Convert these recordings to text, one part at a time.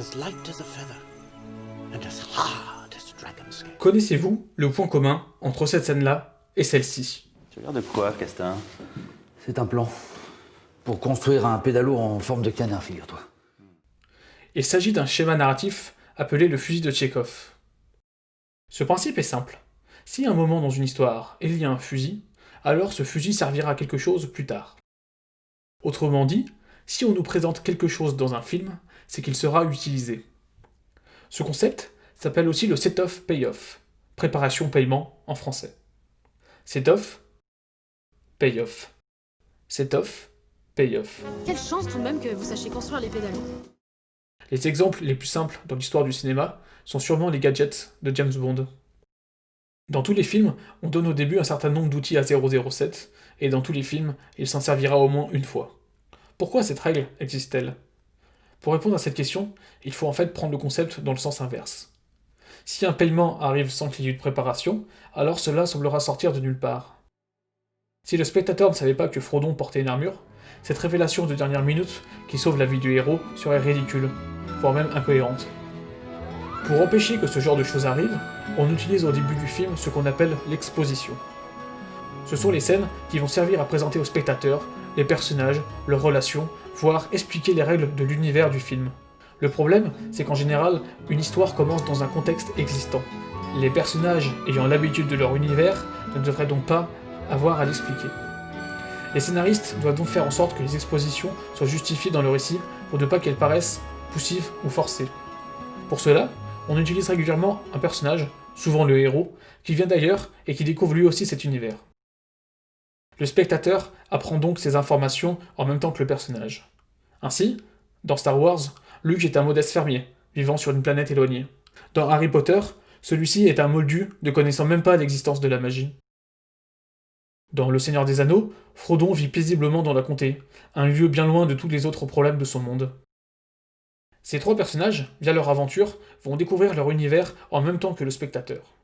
as light as a feather, and as hard as dragon scale. Connaissez-vous le point commun entre cette scène-là et celle-ci? Tu regardes quoi, Castin? C'est un plan pour construire un pédalo en forme de canard, figure-toi. Il s'agit d'un schéma narratif appelé le fusil de Tchekhov. Ce principe est simple. Si à un moment dans une histoire il y a un fusil, alors ce fusil servira à quelque chose plus tard. Autrement dit, si on nous présente quelque chose dans un film, c'est qu'il sera utilisé. Ce concept s'appelle aussi le set-off payoff, préparation-paiement en français. Set-off, payoff. Set-off, payoff. Quelle chance tout de même que vous sachiez construire les pédalos. Les exemples les plus simples dans l'histoire du cinéma sont sûrement les gadgets de James Bond. Dans tous les films, on donne au début un certain nombre d'outils à 007, et dans tous les films, il s'en servira au moins une fois. Pourquoi cette règle existe-t-elle? Pour répondre à cette question, il faut en fait prendre le concept dans le sens inverse. Si un paiement arrive sans qu'il y ait eu de préparation, alors cela semblera sortir de nulle part. Si le spectateur ne savait pas que Frodon portait une armure, cette révélation de dernière minute qui sauve la vie du héros serait ridicule, voire même incohérente. Pour empêcher que ce genre de choses arrive, on utilise au début du film ce qu'on appelle l'exposition. Ce sont les scènes qui vont servir à présenter au spectateur les personnages, leurs relations, voire expliquer les règles de l'univers du film. Le problème, c'est qu'en général, une histoire commence dans un contexte existant. Les personnages ayant l'habitude de leur univers ne devraient donc pas avoir à l'expliquer. Les scénaristes doivent donc faire en sorte que les expositions soient justifiées dans le récit pour ne pas qu'elles paraissent poussives ou forcées. Pour cela, on utilise régulièrement un personnage, souvent le héros, qui vient d'ailleurs et qui découvre lui aussi cet univers. Le spectateur apprend donc ces informations en même temps que le personnage. Ainsi, dans Star Wars, Luke est un modeste fermier, vivant sur une planète éloignée. Dans Harry Potter, celui-ci est un moldu ne connaissant même pas l'existence de la magie. Dans Le Seigneur des Anneaux, Frodon vit paisiblement dans la comté, un lieu bien loin de tous les autres problèmes de son monde. Ces trois personnages, via leur aventure, vont découvrir leur univers en même temps que le spectateur.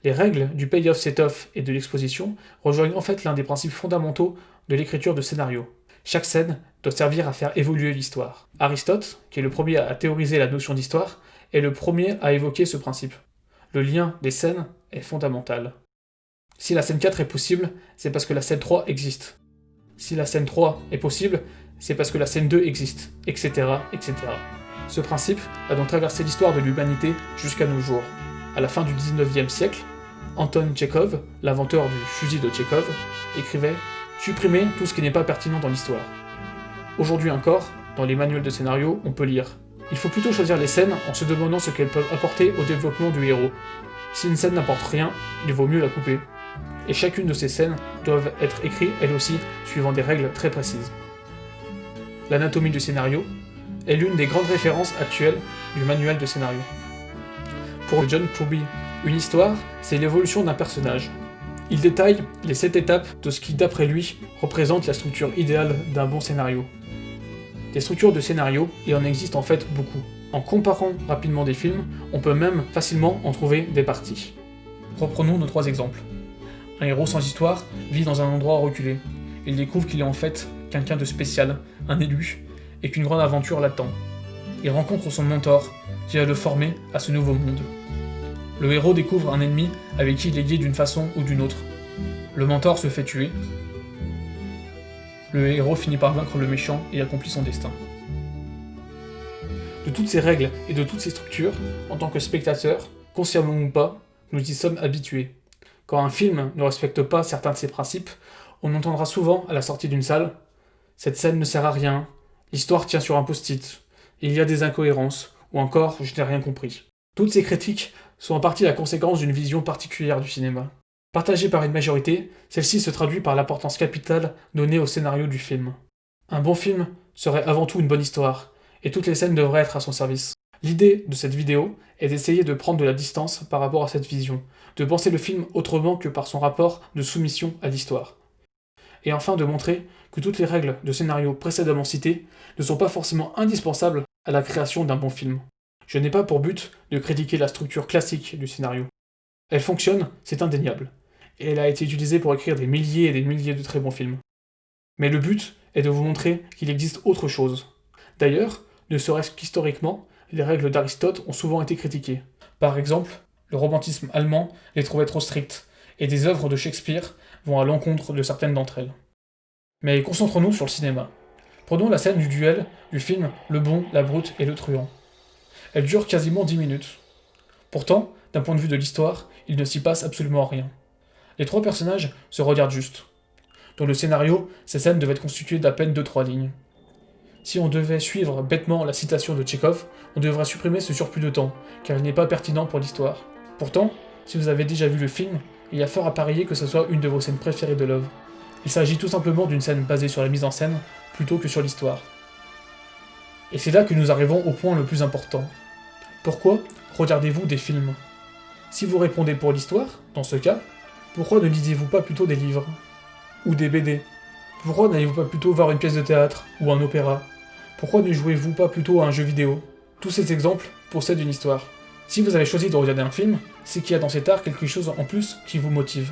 Les règles du payoff set-off et de l'exposition rejoignent en fait l'un des principes fondamentaux de l'écriture de scénario. Chaque scène doit servir à faire évoluer l'histoire. Aristote, qui est le premier à théoriser la notion d'histoire, est le premier à évoquer ce principe. Le lien des scènes est fondamental. Si la scène 4 est possible, c'est parce que la scène 3 existe. Si la scène 3 est possible, c'est parce que la scène 2 existe, etc., etc. Ce principe a donc traversé l'histoire de l'humanité jusqu'à nos jours. À la fin du 19e siècle, Anton Tchekhov, l'inventeur du fusil de Tchekhov, écrivait « Supprimez tout ce qui n'est pas pertinent dans l'histoire ». Aujourd'hui encore, dans les manuels de scénario, on peut lire « Il faut plutôt choisir les scènes en se demandant ce qu'elles peuvent apporter au développement du héros. Si une scène n'apporte rien, il vaut mieux la couper. » Et chacune de ces scènes doivent être écrites, elles aussi, suivant des règles très précises. L'anatomie du scénario est l'une des grandes références actuelles du manuel de scénario. Pour John Kirby, une histoire, c'est l'évolution d'un personnage. Il détaille les 7 étapes de ce qui, d'après lui, représente la structure idéale d'un bon scénario. Des structures de scénario, il en existe en fait beaucoup. En comparant rapidement des films, on peut même facilement en trouver des parties. Reprenons nos 3 exemples. Un héros sans histoire vit dans un endroit reculé. Il découvre qu'il est en fait quelqu'un de spécial, un élu, et qu'une grande aventure l'attend. Il rencontre son mentor, qui va le former à ce nouveau monde. Le héros découvre un ennemi avec qui il est lié d'une façon ou d'une autre. Le mentor se fait tuer. Le héros finit par vaincre le méchant et accomplit son destin. De toutes ces règles et de toutes ces structures, en tant que spectateur, consciemment ou pas, nous y sommes habitués. Quand un film ne respecte pas certains de ces principes, on entendra souvent à la sortie d'une salle « Cette scène ne sert à rien, l'histoire tient sur un post-it, il y a des incohérences, ou encore je n'ai rien compris ». Toutes ces critiques sont en partie la conséquence d'une vision particulière du cinéma. Partagée par une majorité, celle-ci se traduit par l'importance capitale donnée au scénario du film. Un bon film serait avant tout une bonne histoire, et toutes les scènes devraient être à son service. L'idée de cette vidéo est d'essayer de prendre de la distance par rapport à cette vision, de penser le film autrement que par son rapport de soumission à l'histoire. Et enfin de montrer que toutes les règles de scénario précédemment citées ne sont pas forcément indispensables à la création d'un bon film. Je n'ai pas pour but de critiquer la structure classique du scénario. Elle fonctionne, c'est indéniable, et elle a été utilisée pour écrire des milliers et des milliers de très bons films. Mais le but est de vous montrer qu'il existe autre chose. D'ailleurs, ne serait-ce qu'historiquement, les règles d'Aristote ont souvent été critiquées. Par exemple, le romantisme allemand les trouvait trop strictes, et des œuvres de Shakespeare vont à l'encontre de certaines d'entre elles. Mais concentrons-nous sur le cinéma. Prenons la scène du duel du film Le Bon, la Brute et le Truand. Elle dure quasiment 10 minutes. Pourtant, d'un point de vue de l'histoire, il ne s'y passe absolument rien. Les trois personnages se regardent juste. Dans le scénario, ces scènes devaient être constituées d'à peine 2-3 lignes. Si on devait suivre bêtement la citation de Tchekhov, on devrait supprimer ce surplus de temps, car il n'est pas pertinent pour l'histoire. Pourtant, si vous avez déjà vu le film, il y a fort à parier que ce soit une de vos scènes préférées de l'œuvre. Il s'agit tout simplement d'une scène basée sur la mise en scène, plutôt que sur l'histoire. Et c'est là que nous arrivons au point le plus important. Pourquoi regardez-vous des films? Si vous répondez pour l'histoire, dans ce cas, pourquoi ne lisez-vous pas plutôt des livres? Ou des BD? Pourquoi n'allez-vous pas plutôt voir une pièce de théâtre ou un opéra? Pourquoi ne jouez-vous pas plutôt à un jeu vidéo? Tous ces exemples possèdent une histoire. Si vous avez choisi de regarder un film, c'est qu'il y a dans cet art quelque chose en plus qui vous motive.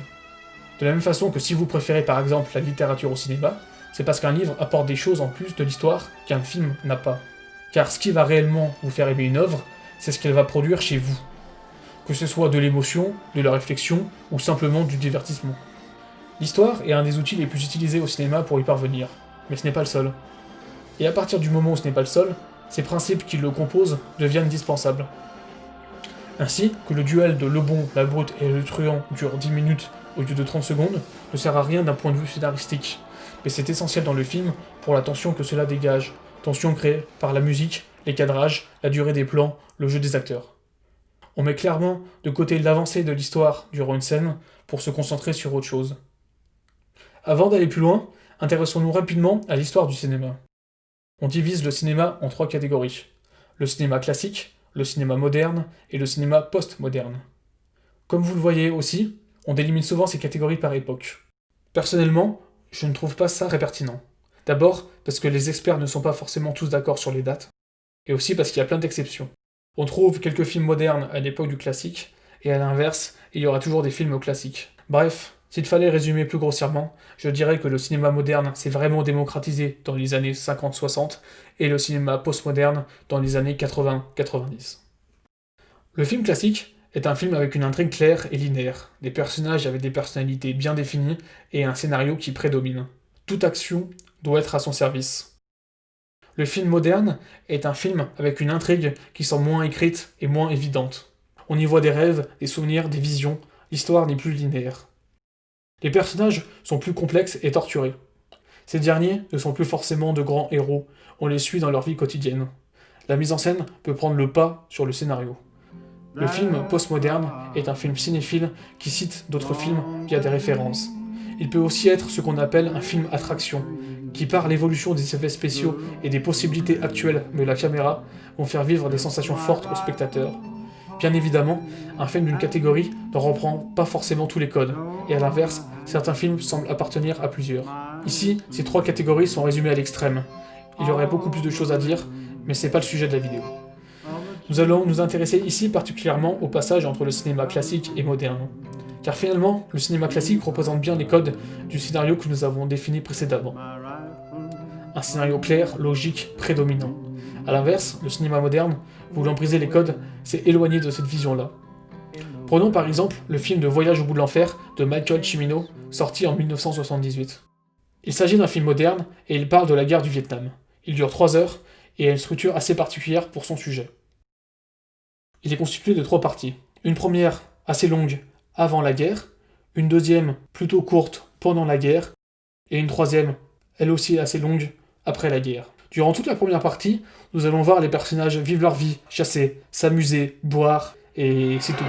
De la même façon que si vous préférez par exemple la littérature au cinéma, c'est parce qu'un livre apporte des choses en plus de l'histoire qu'un film n'a pas. Car ce qui va réellement vous faire aimer une œuvre, c'est ce qu'elle va produire chez vous. Que ce soit de l'émotion, de la réflexion ou simplement du divertissement. L'histoire est un des outils les plus utilisés au cinéma pour y parvenir, mais ce n'est pas le seul. Et à partir du moment où ce n'est pas le seul, ces principes qui le composent deviennent indispensables. Ainsi que le duel de Le Bon, la Brute et le Truand dure 10 minutes au lieu de 30 secondes ne sert à rien d'un point de vue scénaristique, mais c'est essentiel dans le film pour la tension que cela dégage, tension créée par la musique, les cadrages, la durée des plans, le jeu des acteurs. On met clairement de côté l'avancée de l'histoire durant une scène pour se concentrer sur autre chose. Avant d'aller plus loin, intéressons-nous rapidement à l'histoire du cinéma. On divise le cinéma en 3 catégories. Le cinéma classique, le cinéma moderne et le cinéma post-moderne. Comme vous le voyez aussi, on délimite souvent ces catégories par époque. Personnellement, je ne trouve pas ça très pertinent. D'abord, parce que les experts ne sont pas forcément tous d'accord sur les dates, et aussi parce qu'il y a plein d'exceptions. On trouve quelques films modernes à l'époque du classique, et à l'inverse, il y aura toujours des films classiques. Bref, s'il fallait résumer plus grossièrement, je dirais que le cinéma moderne s'est vraiment démocratisé dans les années 50-60, et le cinéma postmoderne dans les années 80-90. Le film classique est un film avec une intrigue claire et linéaire, des personnages avec des personnalités bien définies et un scénario qui prédomine. Toute action doit être à son service. Le film moderne est un film avec une intrigue qui semble moins écrite et moins évidente. On y voit des rêves, des souvenirs, des visions, l'histoire n'est plus linéaire. Les personnages sont plus complexes et torturés. Ces derniers ne sont plus forcément de grands héros, on les suit dans leur vie quotidienne. La mise en scène peut prendre le pas sur le scénario. Le film postmoderne est un film cinéphile qui cite d'autres films via des références. Il peut aussi être ce qu'on appelle un film attraction, qui par l'évolution des effets spéciaux et des possibilités actuelles de la caméra vont faire vivre des sensations fortes aux spectateurs. Bien évidemment, un film d'une catégorie ne reprend pas forcément tous les codes, et à l'inverse, certains films semblent appartenir à plusieurs. Ici, ces 3 catégories sont résumées à l'extrême. Il y aurait beaucoup plus de choses à dire, mais c'est pas le sujet de la vidéo. Nous allons nous intéresser ici particulièrement au passage entre le cinéma classique et moderne. Car finalement, le cinéma classique représente bien les codes du scénario que nous avons défini précédemment. Un scénario clair, logique, prédominant. A l'inverse, le cinéma moderne, voulant briser les codes, s'est éloigné de cette vision-là. Prenons par exemple le film de Voyage au bout de l'enfer de Michael Cimino, sorti en 1978. Il s'agit d'un film moderne et il parle de la guerre du Vietnam. Il dure 3 heures et a une structure assez particulière pour son sujet. Il est constitué de 3 parties. Une première, assez longue, avant la guerre, une deuxième, plutôt courte, pendant la guerre, et une troisième, elle aussi assez longue, après la guerre. Durant toute la première partie, nous allons voir les personnages vivre leur vie, chasser, s'amuser, boire, et c'est tout.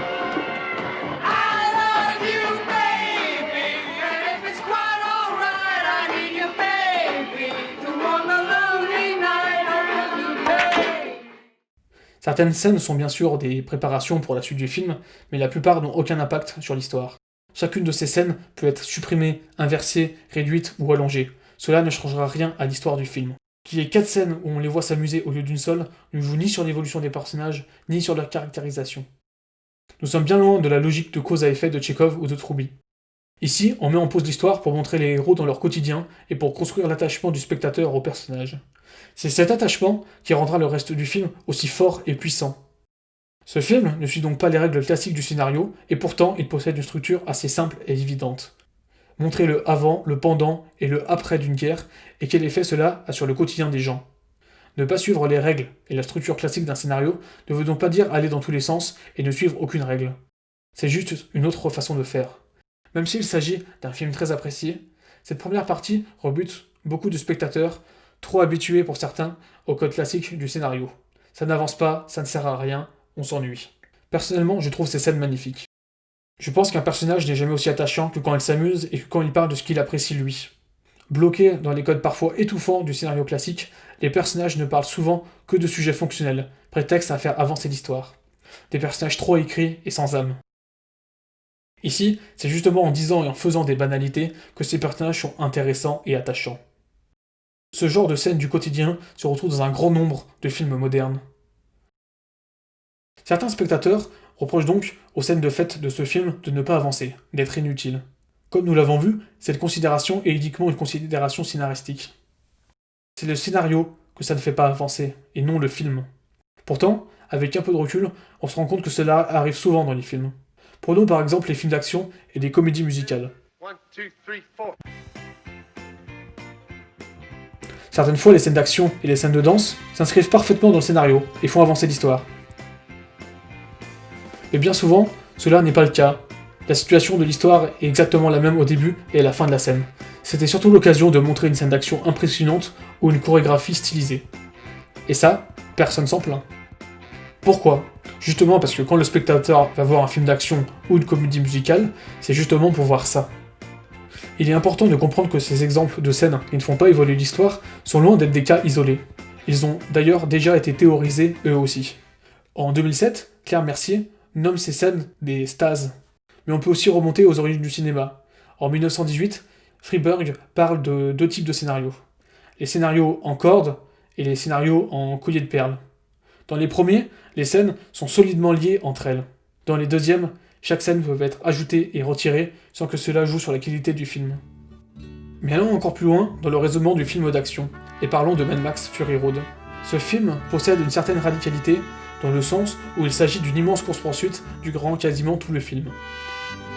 Certaines scènes sont bien sûr des préparations pour la suite du film, mais la plupart n'ont aucun impact sur l'histoire. Chacune de ces scènes peut être supprimée, inversée, réduite ou allongée. Cela ne changera rien à l'histoire du film. Qu'il y ait 4 scènes où on les voit s'amuser au lieu d'une seule ne joue ni sur l'évolution des personnages, ni sur leur caractérisation. Nous sommes bien loin de la logique de cause à effet de Tchekhov ou de Troubi. Ici, on met en pause l'histoire pour montrer les héros dans leur quotidien et pour construire l'attachement du spectateur au personnage. C'est cet attachement qui rendra le reste du film aussi fort et puissant. Ce film ne suit donc pas les règles classiques du scénario, et pourtant il possède une structure assez simple et évidente. Montrer le avant, le pendant et le après d'une guerre, et quel effet cela a sur le quotidien des gens. Ne pas suivre les règles et la structure classique d'un scénario ne veut donc pas dire aller dans tous les sens et ne suivre aucune règle. C'est juste une autre façon de faire. Même s'il s'agit d'un film très apprécié, cette première partie rebute beaucoup de spectateurs, trop habitués pour certains au code classique du scénario. Ça n'avance pas, ça ne sert à rien, on s'ennuie. Personnellement, je trouve ces scènes magnifiques. Je pense qu'un personnage n'est jamais aussi attachant que quand il s'amuse et que quand il parle de ce qu'il apprécie lui. Bloqués dans les codes parfois étouffants du scénario classique, les personnages ne parlent souvent que de sujets fonctionnels, prétexte à faire avancer l'histoire. Des personnages trop écrits et sans âme. Ici, c'est justement en disant et en faisant des banalités que ces personnages sont intéressants et attachants. Ce genre de scènes du quotidien se retrouve dans un grand nombre de films modernes. Certains spectateurs reprochent donc aux scènes de fête de ce film de ne pas avancer, d'être inutiles. Comme nous l'avons vu, cette considération est uniquement une considération scénaristique. C'est le scénario que ça ne fait pas avancer, et non le film. Pourtant, avec un peu de recul, on se rend compte que cela arrive souvent dans les films. Prenons par exemple les films d'action et les comédies musicales. Certaines fois, les scènes d'action et les scènes de danse s'inscrivent parfaitement dans le scénario et font avancer l'histoire. Mais bien souvent, cela n'est pas le cas. La situation de l'histoire est exactement la même au début et à la fin de la scène. C'était surtout l'occasion de montrer une scène d'action impressionnante ou une chorégraphie stylisée. Et ça, personne s'en plaint. Pourquoi ? Justement parce que quand le spectateur va voir un film d'action ou une comédie musicale, c'est justement pour voir ça. Il est important de comprendre que ces exemples de scènes qui ne font pas évoluer l'histoire sont loin d'être des cas isolés. Ils ont d'ailleurs déjà été théorisés eux aussi. En 2007, Claire Mercier nomme ces scènes des stases. Mais on peut aussi remonter aux origines du cinéma. En 1918, Freeburg parle de deux types de scénarios. Les scénarios en cordes et les scénarios en collier de perles. Dans les premiers, les scènes sont solidement liées entre elles. Dans les deuxièmes, chaque scène peut être ajoutée et retirée sans que cela joue sur la qualité du film. Mais allons encore plus loin dans le raisonnement du film d'action, et parlons de Mad Max Fury Road. Ce film possède une certaine radicalité dans le sens où il s'agit d'une immense course-poursuite durant quasiment tout le film.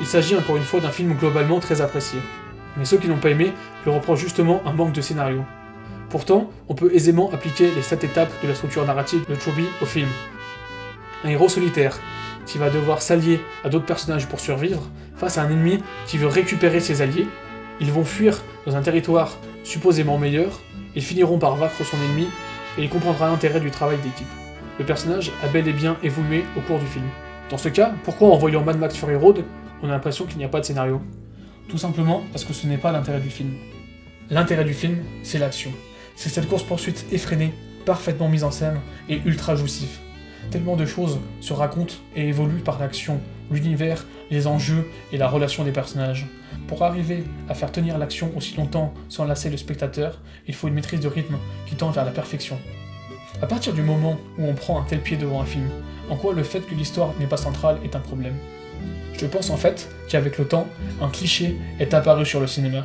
Il s'agit encore une fois d'un film globalement très apprécié. Mais ceux qui n'ont pas aimé lui reprochent justement un manque de scénario. Pourtant, on peut aisément appliquer les 7 étapes de la structure narrative de Truby au film. Un héros solitaire, qui va devoir s'allier à d'autres personnages pour survivre, face à un ennemi qui veut récupérer ses alliés. Ils vont fuir dans un territoire supposément meilleur, ils finiront par vaincre son ennemi, et il comprendra l'intérêt du travail d'équipe. Le personnage a bel et bien évolué au cours du film. Dans ce cas, pourquoi en voyant Mad Max Fury Road, on a l'impression qu'il n'y a pas de scénario ? Tout simplement parce que ce n'est pas l'intérêt du film. L'intérêt du film, c'est l'action. C'est cette course-poursuite effrénée, parfaitement mise en scène et ultra jouissive. Tellement de choses se racontent et évoluent par l'action, l'univers, les enjeux et la relation des personnages. Pour arriver à faire tenir l'action aussi longtemps sans lasser le spectateur, il faut une maîtrise de rythme qui tend vers la perfection. À partir du moment où on prend un tel pied devant un film, en quoi le fait que l'histoire n'est pas centrale est un problème ? Je pense en fait qu'avec le temps, un cliché est apparu sur le cinéma.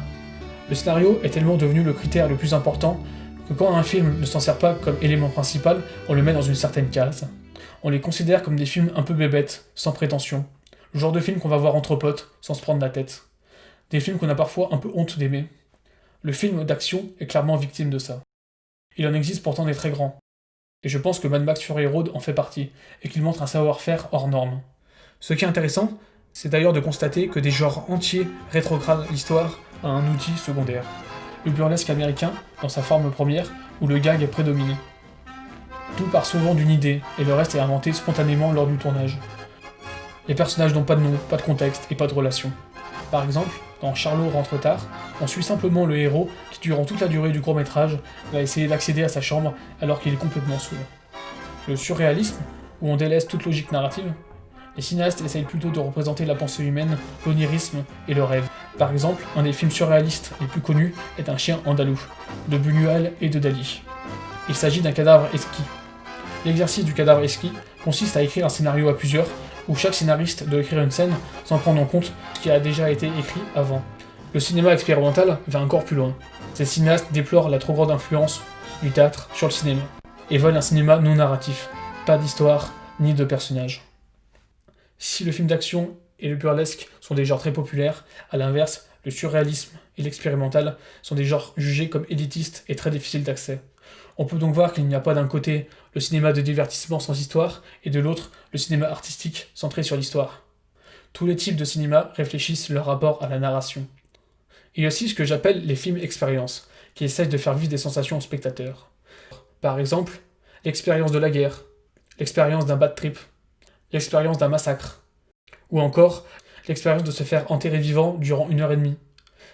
Le scénario est tellement devenu le critère le plus important que quand un film ne s'en sert pas comme élément principal, on le met dans une certaine case. On les considère comme des films un peu bébêtes, sans prétention. Le genre de film qu'on va voir entre potes, sans se prendre la tête. Des films qu'on a parfois un peu honte d'aimer. Le film d'action est clairement victime de ça. Il en existe pourtant des très grands. Et je pense que Mad Max Fury Road en fait partie, et qu'il montre un savoir-faire hors norme. Ce qui est intéressant, c'est d'ailleurs de constater que des genres entiers rétrogradent l'histoire à un outil secondaire. Le burlesque américain, dans sa forme première, où le gag est prédominé. Tout part souvent d'une idée, et le reste est inventé spontanément lors du tournage. Les personnages n'ont pas de nom, pas de contexte et pas de relation. Par exemple, dans Charlot rentre tard, on suit simplement le héros qui, durant toute la durée du court-métrage, va essayer d'accéder à sa chambre alors qu'il est complètement saoul. Le surréalisme, où on délaisse toute logique narrative, les cinéastes essayent plutôt de représenter la pensée humaine, l'onirisme et le rêve. Par exemple, un des films surréalistes les plus connus est Un chien andalou, de Buñuel et de Dali. Il s'agit d'un cadavre exquis. L'exercice du cadavre exquis consiste à écrire un scénario à plusieurs, où chaque scénariste doit écrire une scène sans prendre en compte ce qui a déjà été écrit avant. Le cinéma expérimental va encore plus loin. Ces cinéastes déplorent la trop grande influence du théâtre sur le cinéma, et veulent un cinéma non narratif, pas d'histoire ni de personnages. Si le film d'action et le burlesque sont des genres très populaires, à l'inverse, le surréalisme et l'expérimental sont des genres jugés comme élitistes et très difficiles d'accès. On peut donc voir qu'il n'y a pas d'un côté le cinéma de divertissement sans histoire, et de l'autre le cinéma artistique centré sur l'histoire. Tous les types de cinéma réfléchissent leur rapport à la narration. Il y a aussi ce que j'appelle les films expériences, qui essayent de faire vivre des sensations aux spectateurs. Par exemple, l'expérience de la guerre, l'expérience d'un bad trip, l'expérience d'un massacre, ou encore l'expérience de se faire enterrer vivant durant 1 heure et demie.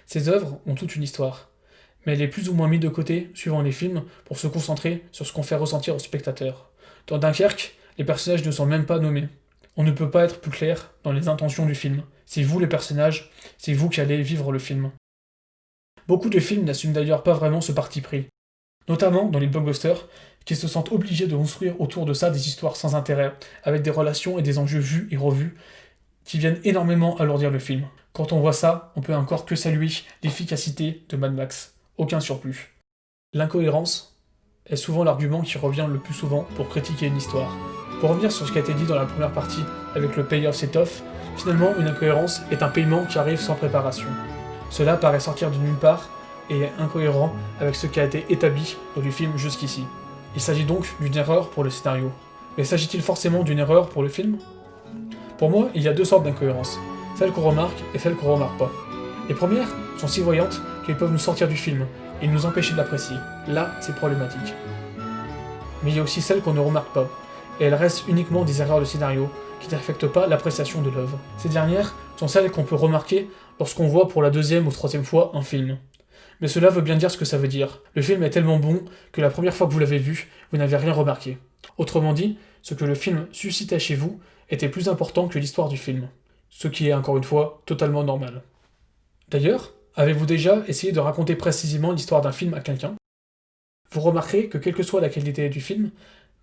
Ces œuvres ont toute une histoire, mais elle est plus ou moins mise de côté suivant les films pour se concentrer sur ce qu'on fait ressentir aux spectateurs. Dans Dunkerque, les personnages ne sont même pas nommés. On ne peut pas être plus clair dans les intentions du film. C'est vous les personnages, c'est vous qui allez vivre le film. Beaucoup de films n'assument d'ailleurs pas vraiment ce parti pris, notamment dans les blockbusters, qui se sentent obligés de construire autour de ça des histoires sans intérêt, avec des relations et des enjeux vus et revus, qui viennent énormément alourdir le film. Quand on voit ça, on peut encore que saluer l'efficacité de Mad Max. Aucun surplus. L'incohérence est souvent l'argument qui revient le plus souvent pour critiquer une histoire. Pour revenir sur ce qui a été dit dans la première partie avec le payoff set-off, finalement une incohérence est un paiement qui arrive sans préparation. Cela paraît sortir de nulle part et est incohérent avec ce qui a été établi dans du film jusqu'ici. Il s'agit donc d'une erreur pour le scénario. Mais s'agit-il forcément d'une erreur pour le film ? Pour moi, il y a deux sortes d'incohérences, celles qu'on remarque et celles qu'on ne remarque pas. Les premières sont si voyantes qu'elles peuvent nous sortir du film et nous empêcher de l'apprécier. Là, c'est problématique. Mais il y a aussi celles qu'on ne remarque pas, et elles restent uniquement des erreurs de scénario qui n'affectent pas l'appréciation de l'œuvre. Ces dernières sont celles qu'on peut remarquer lorsqu'on voit pour la 2e ou 3e fois un film. Mais cela veut bien dire ce que ça veut dire. Le film est tellement bon que la première fois que vous l'avez vu, vous n'avez rien remarqué. Autrement dit, ce que le film suscitait chez vous était plus important que l'histoire du film. Ce qui est, encore une fois, totalement normal. D'ailleurs, avez-vous déjà essayé de raconter précisément l'histoire d'un film à quelqu'un ? Vous remarquerez que quelle que soit la qualité du film,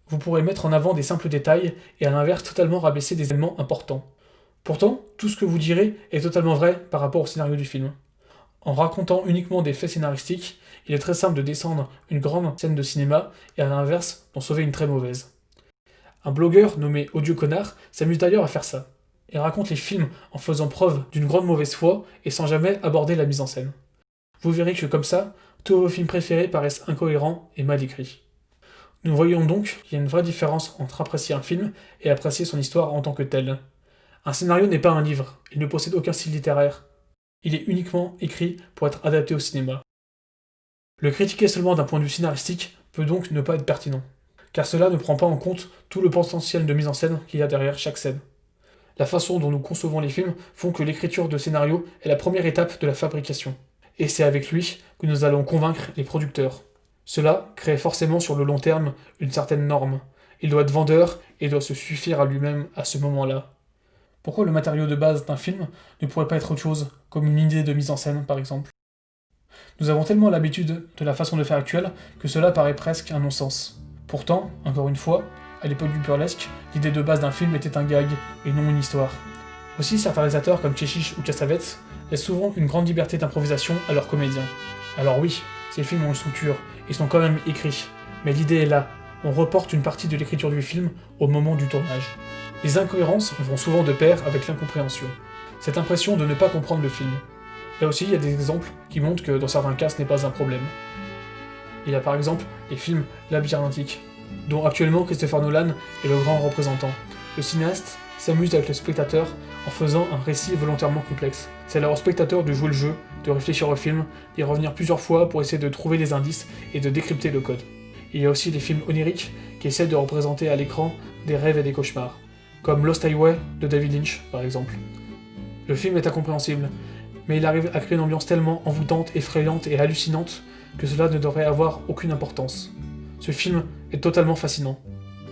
vous pourrez mettre en avant des simples détails et à l'inverse totalement rabaisser des éléments importants. Pourtant, tout ce que vous direz est totalement vrai par rapport au scénario du film. En racontant uniquement des faits scénaristiques, il est très simple de descendre une grande scène de cinéma et à l'inverse d'en sauver une très mauvaise. Un blogueur nommé Audio Connard s'amuse d'ailleurs à faire ça. Il raconte les films en faisant preuve d'une grande mauvaise foi et sans jamais aborder la mise en scène. Vous verrez que comme ça, tous vos films préférés paraissent incohérents et mal écrits. Nous voyons donc qu'il y a une vraie différence entre apprécier un film et apprécier son histoire en tant que telle. Un scénario n'est pas un livre, il ne possède aucun style littéraire. Il est uniquement écrit pour être adapté au cinéma. Le critiquer seulement d'un point de vue scénaristique peut donc ne pas être pertinent, car cela ne prend pas en compte tout le potentiel de mise en scène qu'il y a derrière chaque scène. La façon dont nous concevons les films font que l'écriture de scénario est la première étape de la fabrication. Et c'est avec lui que nous allons convaincre les producteurs. Cela crée forcément sur le long terme une certaine norme. Il doit être vendeur et doit se suffire à lui-même à ce moment-là. Pourquoi le matériau de base d'un film ne pourrait pas être autre chose, comme une idée de mise en scène par exemple ? Nous avons tellement l'habitude de la façon de faire actuelle que cela paraît presque un non-sens. Pourtant, encore une fois, à l'époque du burlesque, l'idée de base d'un film était un gag et non une histoire. Aussi, certains réalisateurs comme Tchechiche ou Cassavetes laissent souvent une grande liberté d'improvisation à leurs comédiens. Alors oui, ces films ont une structure, ils sont quand même écrits, mais l'idée est là, on reporte une partie de l'écriture du film au moment du tournage. Les incohérences vont souvent de pair avec l'incompréhension. Cette impression de ne pas comprendre le film. Là aussi, il y a des exemples qui montrent que dans certains cas, ce n'est pas un problème. Il y a par exemple les films labyrinthiques, dont actuellement Christopher Nolan est le grand représentant. Le cinéaste s'amuse avec le spectateur en faisant un récit volontairement complexe. C'est alors au spectateur de jouer le jeu, de réfléchir au film, d'y revenir plusieurs fois pour essayer de trouver les indices et de décrypter le code. Il y a aussi les films oniriques qui essaient de représenter à l'écran des rêves et des cauchemars, comme Lost Highway de David Lynch par exemple. Le film est incompréhensible, mais il arrive à créer une ambiance tellement envoûtante, effrayante et hallucinante que cela ne devrait avoir aucune importance. Ce film est totalement fascinant.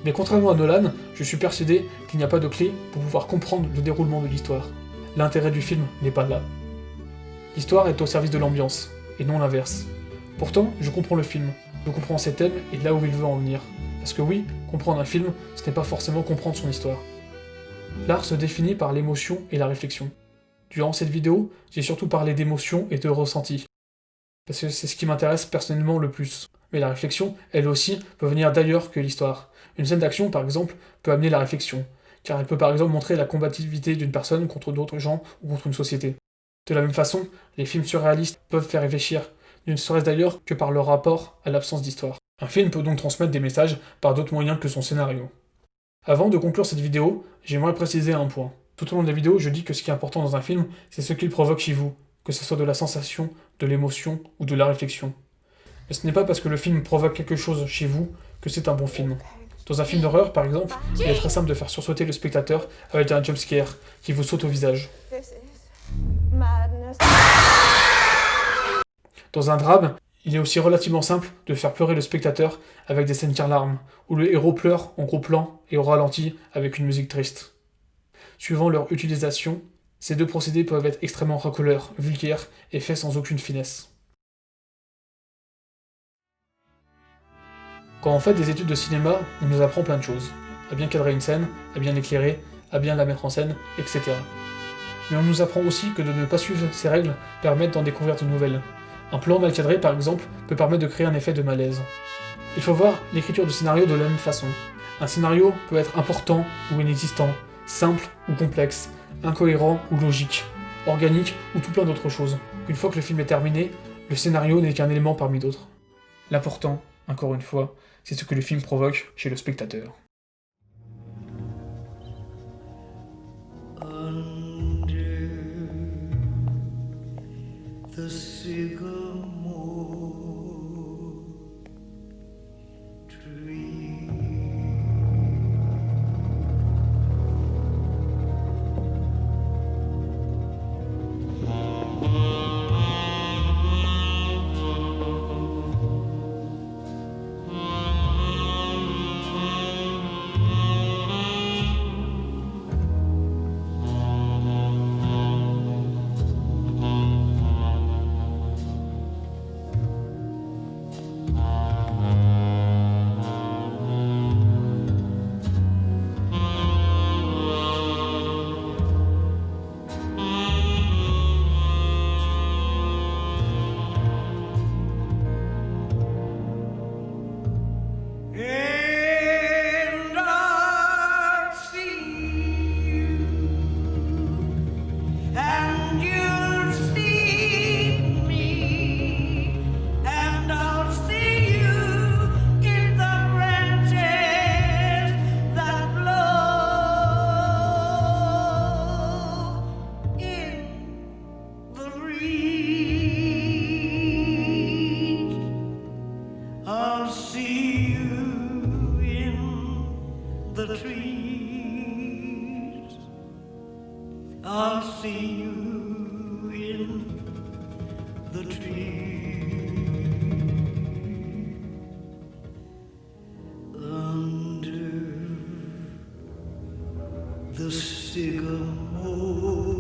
Mais contrairement à Nolan, je suis persuadé qu'il n'y a pas de clé pour pouvoir comprendre le déroulement de l'histoire. L'intérêt du film n'est pas là. L'histoire est au service de l'ambiance, et non l'inverse. Pourtant, je comprends le film, je comprends ses thèmes et là où il veut en venir. Parce que oui, comprendre un film, ce n'est pas forcément comprendre son histoire. L'art se définit par l'émotion et la réflexion. Durant cette vidéo, j'ai surtout parlé d'émotion et de ressenti, parce que c'est ce qui m'intéresse personnellement le plus. Mais la réflexion, elle aussi, peut venir d'ailleurs que l'histoire. Une scène d'action, par exemple, peut amener la réflexion, car elle peut par exemple montrer la combativité d'une personne contre d'autres gens ou contre une société. De la même façon, les films surréalistes peuvent faire réfléchir, ne serait-ce d'ailleurs que par leur rapport à l'absence d'histoire. Un film peut donc transmettre des messages par d'autres moyens que son scénario. Avant de conclure cette vidéo, j'aimerais préciser un point. Tout au long de la vidéo, je dis que ce qui est important dans un film, c'est ce qu'il provoque chez vous, que ce soit de la sensation, de l'émotion ou de la réflexion. Mais ce n'est pas parce que le film provoque quelque chose chez vous que c'est un bon film. Dans un film d'horreur, par exemple, il est très simple de faire sursauter le spectateur avec un jumpscare qui vous saute au visage. Dans un drame, il est aussi relativement simple de faire pleurer le spectateur avec des scènes tire-larmes, où le héros pleure en gros plan et au ralenti avec une musique triste. Suivant leur utilisation, ces deux procédés peuvent être extrêmement racoleurs, vulgaires et faits sans aucune finesse. Quand on fait des études de cinéma, on nous apprend plein de choses. À bien cadrer une scène, à bien l'éclairer, à bien la mettre en scène, etc. Mais on nous apprend aussi que de ne pas suivre ces règles permet d'en découvrir de nouvelles. Un plan mal cadré, par exemple, peut permettre de créer un effet de malaise. Il faut voir l'écriture du scénario de la même façon. Un scénario peut être important ou inexistant, simple ou complexe, incohérent ou logique, organique ou tout plein d'autres choses. Une fois que le film est terminé, le scénario n'est qu'un élément parmi d'autres. L'important, encore une fois, c'est ce que le film provoque chez le spectateur. The sycamore tree. And I'll see you, and you'll see me, and I'll see you in the branches that blow in the breeze. I'll see you in the trees. I'll see you in the trees. Under the sycamore.